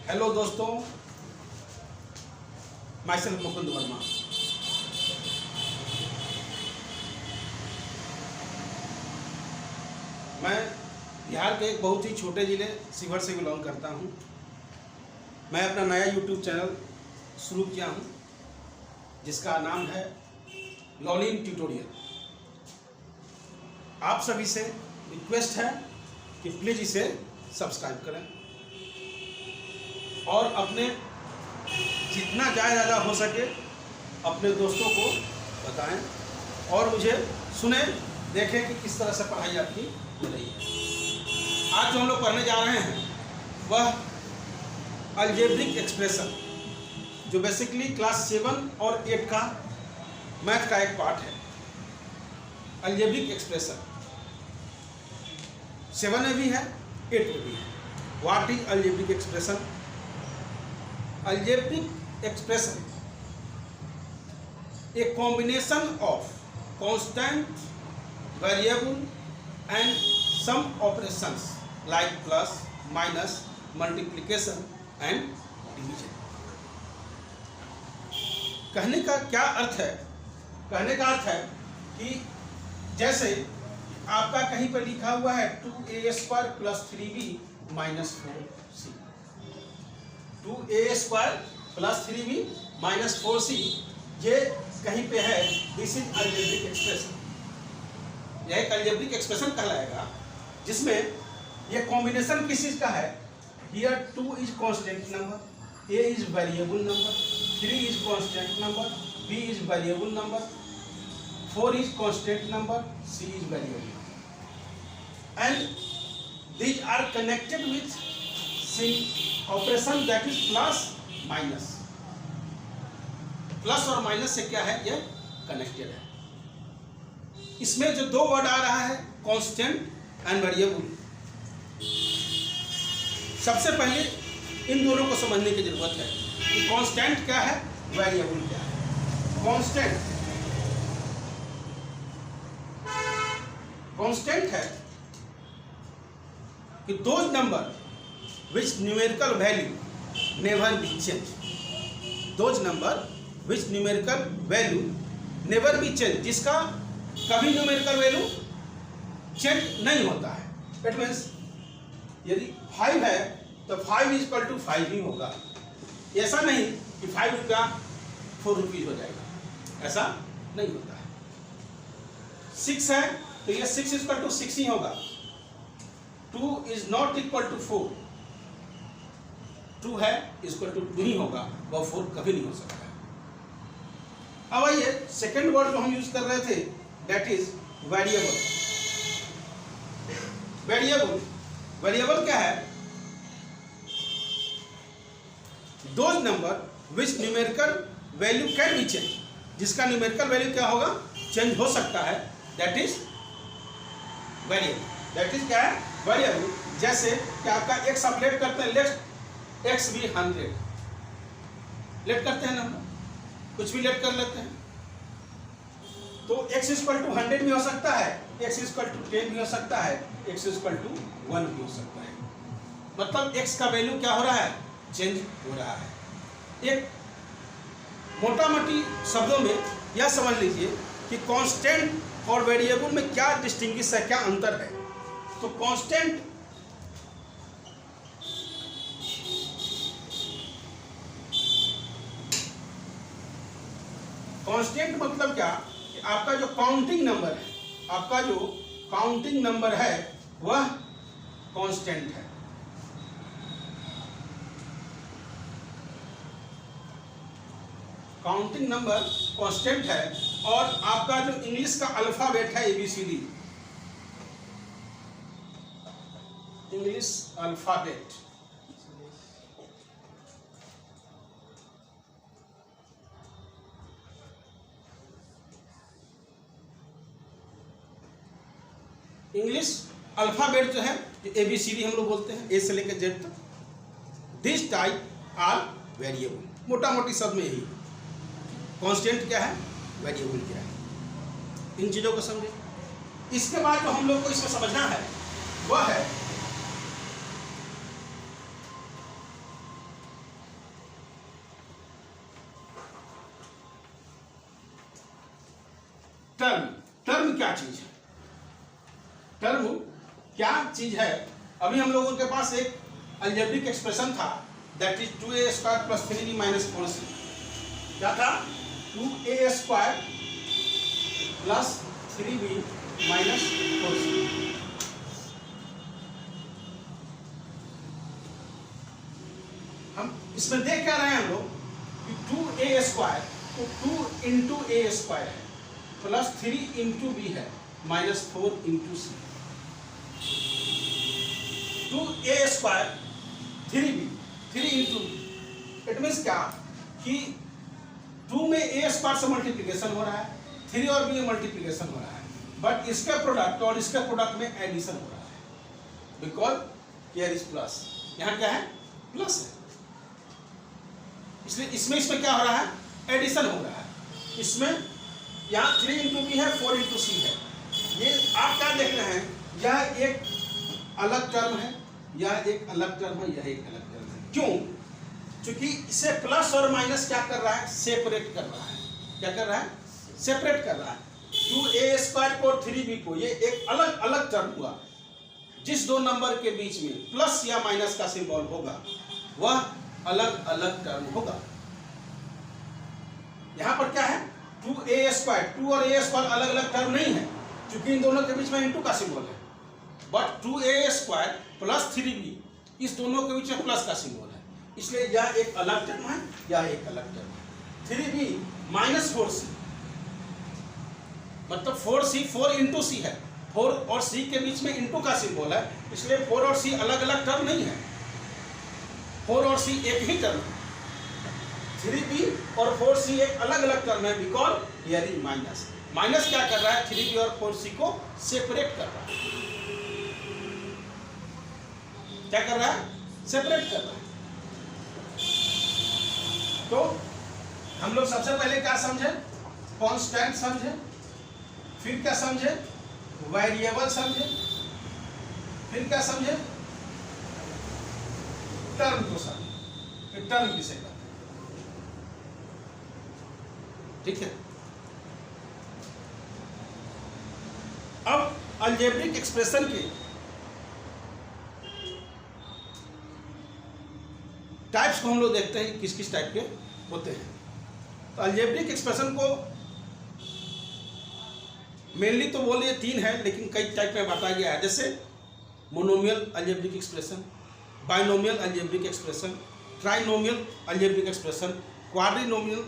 Hello दोस्तों, my self Mukund Verma. मैं बिहार के एक बहुत ही छोटे ज़िले शिवहर से बिलोंग करता हूँ। मैं अपना नया यूट्यूब चैनल शुरू किया हूँ जिसका नाम है लॉलिन ट्यूटोरियल। आप सभी से रिक्वेस्ट है कि प्लीज़ इसे सब्सक्राइब करें और अपने जितना ज़्यादा हो सके अपने दोस्तों को बताएं और मुझे सुने, देखें कि किस तरह से पढ़ाई आपकी हो रही है। आज जो हम लोग पढ़ने जा रहे हैं वह अलजेब्रिक एक्सप्रेशन, जो बेसिकली क्लास 7 और 8 का मैथ का एक पार्ट है। अलजेब्रिक एक्सप्रेशन 7 में भी है, 8 में भी है। What is algebraic expression? Algebraic expression, a combination of constant, variable and some operations like plus, minus, multiplication and division। कहने का क्या अर्थ है? कहने का अर्थ है कि जैसे आपका कहीं पर लिखा हुआ है 2a² + 3b - 4c, 2a² + 3b - 4c, ये कहीं पे है। This is algebraic expression. यह एक अलजेब्रिक एक्सप्रेशन कहलाएगा जिसमें ये कॉम्बिनेशन किस चीज का है। Here 2 is constant number, a is variable number, 3 is constant number, b is variable number, 4 is constant number, c is variable, and these are connected with operation that is plus minus. Plus और minus से क्या है, ये connected है। इसमें जो दो word आ रहा है कांस्टेंट एंड वेरिएबल, सबसे पहले इन दोनों को समझने की जरूरत है कि कांस्टेंट क्या है, वेरिएबल क्या है। कांस्टेंट है कि दो number which numerical value never be changed, those number which numerical value never be changed, जिसका कभी numerical value change नहीं होता है। That means यदि 5 है तो 5 = 5 ही होगा। ऐसा नहीं कि 5 रुपया 4 रुपीज हो जाएगा, ऐसा नहीं होता है। 6 है तो ये 6 = 6 ही होगा। 2 is not equal to 4, 2 है = 2 ही होगा, वह 4 कभी नहीं हो सकता है। अब आइए सेकेंड वर्ड जो हम यूज कर रहे थे दैट इज वेरिएबल। वेरिएबल क्या है? Those number which numerical value can be change, जिसका न्यूमेरिकल वैल्यू क्या होगा, चेंज हो सकता है, that is variable. That is क्या है, वेरिएबल। जैसे कि आपका x आप लेट करते हैं, लेट x भी 100 लेट करते हैं ना, कुछ भी लेट कर लेते हैं तो x = 100 भी हो सकता है, x = 10 भी हो सकता है, x = 1 भी हो सकता है। मतलब x का वैल्यू क्या हो रहा है, चेंज हो रहा है। एक मोटा मोटी शब्दों में यह समझ लीजिए कि कांस्टेंट और वेरिएबल में क्या डिस्टिंग्विश है, क्या अंतर है। तो कांस्टेंट मतलब क्या कि आपका जो काउंटिंग नंबर है, वह कांस्टेंट है। काउंटिंग नंबर कांस्टेंट है। और आपका जो इंग्लिश का अल्फाबेट है ABCD, English alphabet, English alphabet जो है ABCD हम लोग बोलते हैं, A से लेकर Z तक। This type are variable. मोटा मोटी शब्द में यही, कांस्टेंट क्या है, वेरिएबल क्या है। इन चीजों को समझे। इसके बाद जो हम लोग को इसमें समझना है वह है टर्म, टर्म क्या चीज है? टर्म क्या चीज है? अभी हम लोगों के पास एक अलजेब्रिक एक्सप्रेशन था, that is 2a² + 3b - 4c। क्या था? 2a² + 3b - 4c। हम इसमें देख क्या रहे हैं हम लोग कि 2a² तो 2 × a² है, प्लस 3 × b है, minus 4 × c। 2a² 3b 3 × b, it means क्या कि 2 में a² से मल्टीप्लिकेशन हो रहा है, 3 और b में मल्टीप्लिकेशन हो रहा है, बट इसका प्रोडक्ट और इसका प्रोडक्ट में एडिशन हो रहा है, बिकॉज हियर इज प्लस, यहाँ क्या है? प्लस है, इसलिए इसमें क्या हो रहा है? एडिशन हो रहा है। इसमें यहाँ 3 × b है, 4 × c है। ये आप क्या देख रहे हैं? यह एक अलग टर्म है, यह एक अलग टर्म है, यह एक अलग टर्म है। क्यों? क्योंकि इसे प्लस और माइनस क्या कर रहा है? सेपरेट कर रहा है। क्या कर रहा है? सेपरेट कर रहा है। 2a² को 3b को, ये एक अलग अलग टर्म हुआ। जिस दो नंबर के बीच में प्लस या माइनस का सिंबल होगा वह अलग अलग टर्म होगा। यहां पर क्या है? 2a², 2 और a² अलग अलग टर्म नहीं है, क्योंकि इन दोनों के बीच में इंटू का सिंबल है। बट 2a² + 3b, इस दोनों के बीच में प्लस का सिंबल है, इसलिए यह एक अलग टर्म है, यह एक अलग टर्म है। 3b - 4c, मतलब 4c 4 × c है, 4 और c के बीच में इंटू का सिंबल है, इसलिए 4 और c अलग अलग टर्म नहीं है, 4 और c एक ही टर्म है। 3b और 4c एक अलग अलग टर्म है, because here is minus. Minus क्या कर रहा है? 3b और 4c को सेपरेट कर रहा है। क्या कर रहा है? सेपरेट कर रहा है। तो हम लोग सबसे पहले क्या समझे? कांस्टेंट समझे, फिर क्या समझे? वेरिएबल समझे, फिर क्या समझे? टर्म को समझे। टर्म किसे कहते हैं? ठीक है। अब अलजेब्रिक एक्सप्रेशन के टाइप्स को हम लोग देखते हैं, किस किस टाइप के होते हैं। तो अलजेब्रिक एक्सप्रेशन को मेनली तो बोलिए 3 है, लेकिन कई टाइप में बताया गया है, जैसे monomial algebraic expression, binomial algebraic expression, trinomial algebraic expression, quadrinomial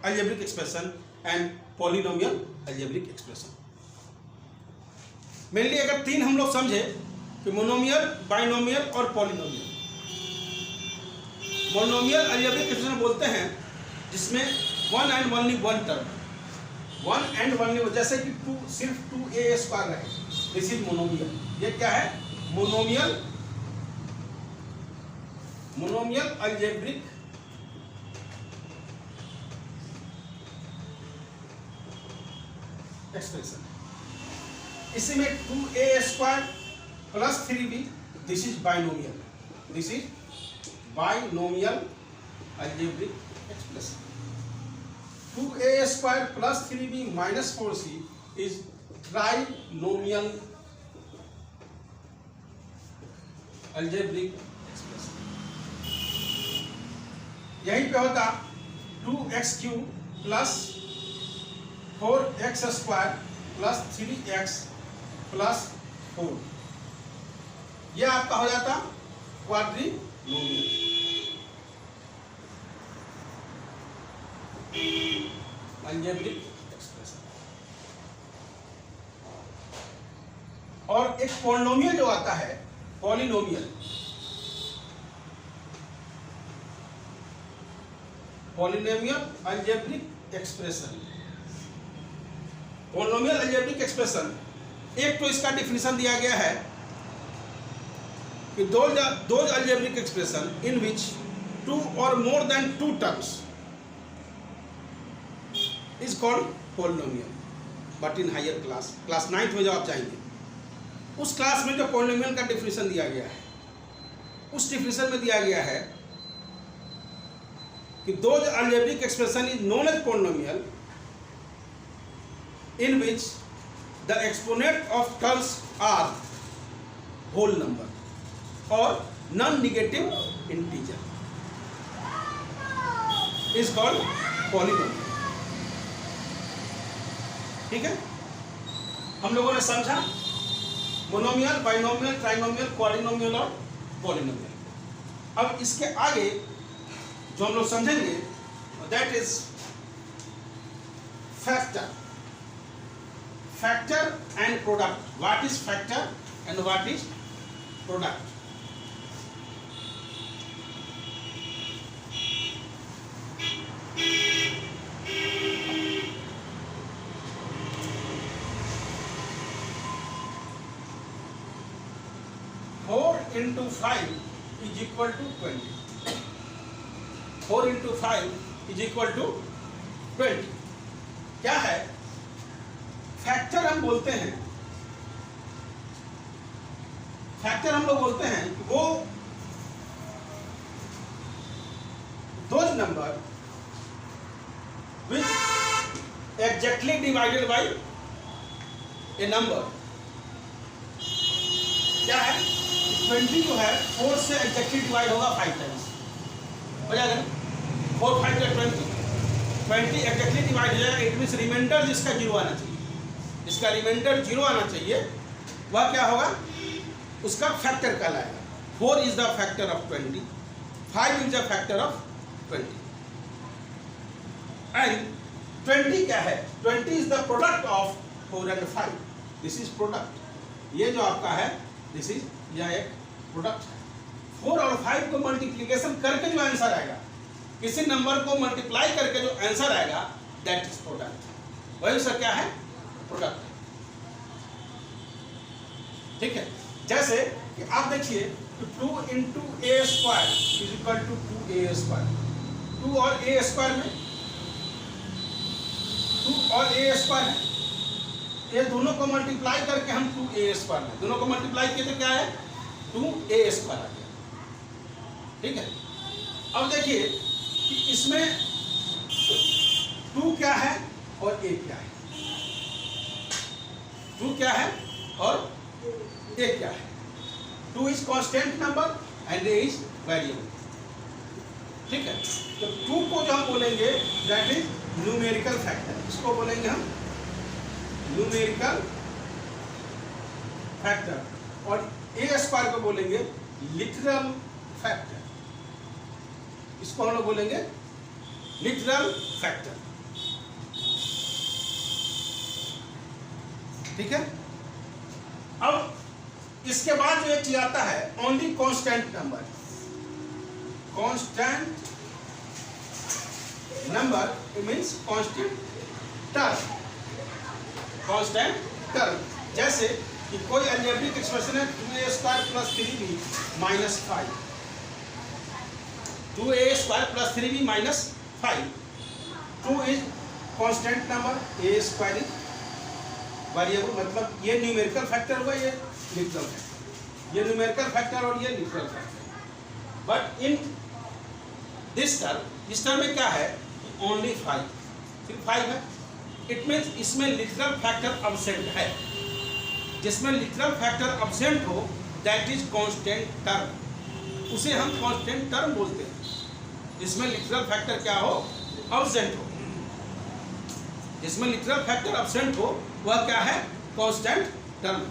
algebraic expression and polynomial algebraic expression. Mainly अगर 3 हम लोग समझे कि मोनोमियल, बाइनोमियल और पॉलिनोमियल। मोनोमियल अलजेब्रिक एक्सप्रेशन बोलते हैं जिसमें 1 and only 1 term, 1 and only, जैसे कि 2 सिर्फ 2a² रहे, दिस इज मोनोमियल। ये क्या है? Monomial, monomial algebraic expression. इसी में 2a² + 3b, this is binomial, this is binomial algebraic expression. 2a² + 3b - 4c is trinomial algebraic expression. यहीं पे होता 2x³ + 4x² + 3x + 4, यह आपका हो जाता क्वाड्रिनोमियल। Algebraic expression. और एक पॉलिनोमियल जो आता है, polynomial, polynomial algebraic expression. Polynomial algebraic expression, एक तो इसका डिफिनेशन दिया गया है कि those algebraic expression in which 2 or more than 2 terms is called polynomial, but in higher class, class 9th में जब आप जाएंगे, उस क्लास में जो पॉलिनोमियल का डिफिनेशन दिया गया है, उस डिफिनेशन में दिया गया है कि those algebraic expression is known as polynomial in which the exponent of terms are whole number or non-negative integer is called polynomial. ठीक है, हम लोगों ने समझा मोनोमियल, बाइनोमियल, ट्राइनोमियल, क्वाड्रिनोमियल और पॉलिनोमियल। अब इसके आगे जो हम लोग समझेंगे that is factor, factor and product. What is factor and what is product? into 5 is equal to 20. 4 into 5 is equal to 20. क्या है? फैक्टर हम बोलते हैं, फैक्टर हम लोग बोलते हैं वो those number which exactly divided by a number। क्या है? 20 जो है 4 से एग्जैक्टली डिवाइड होगा 5 टाइम्स, हो जाएगा ना? 4 5 का 20 एग्जैक्टली डिवाइड हो जाएगा। इट मीन्स रिमाइंडर जिसका 0 आना चाहिए, जिसका रिमाइंडर 0 आना चाहिए वह क्या होगा? उसका फैक्टर कहलाएगा। 4 is the factor of 20, 5 is the factor of 20 and 20 क्या है? 20 is the product of 4 and 5। This is product. ये जो आपका है दिस इज, यह एक प्रोडक्ट है। 4 और 5 को मल्टीप्लिकेशन करके जो आंसर आएगा, किसी नंबर को मल्टीप्लाई करके जो आंसर आएगा दैट इज प्रोडक्ट। वही सर क्या है? प्रोडक्ट। ठीक है, जैसे कि आप देखिए 2 into a square is equal to 2a square. 2 और a स्क्वायर में 2 और a स्क्वायर है, ये दोनों को मल्टीप्लाई करके हम 2a स्क्वायर में, दोनों को मल्टीप्लाई किए तो क्या है? 2a स्क्वायर आ गया। ठीक है, अब देखिए कि इसमें 2 क्या है और a क्या है? 2 क्या है और a क्या है? 2 is constant number and a is variable. ठीक है, तो 2 को जो हम बोलेंगे दैट इज न्यूमेरिकल फैक्टर। इसको बोलेंगे हम न्यूमेरिकल फैक्टर और a स्क्वायर को बोलेंगे लिटरल फैक्टर। इसको हम लोग बोलेंगे लिटरल फैक्टर। ठीक है, अब इसके बाद जो एक चीज आता है only constant number. Constant number it means constant term, constant term. जैसे कि कोई अलजेब्रिक एक्सप्रेशन है 2a square plus 3b minus 5, 2a square plus 3b minus 5। 2 is constant number, a square is variable. मतलब ये न्यूमेरिकल फैक्टर हुआ, ये literal factor. ये numerical factor और ये literal factor. But in this term, इस term में क्या है? ओनली 5, सिर्फ 5 है। इट मीन्स इसमें लिटरल फैक्टर अब्सेंट है। जिसमें लिटरल फैक्टर अब्सेंट हो दैट इज कांस्टेंट टर्म, उसे हम कांस्टेंट टर्म बोलते हैं। जिसमें लिटरल फैक्टर क्या हो? अब्सेंट हो। जिसमें लिटरल फैक्टर अब्सेंट हो वह क्या है? Constant term.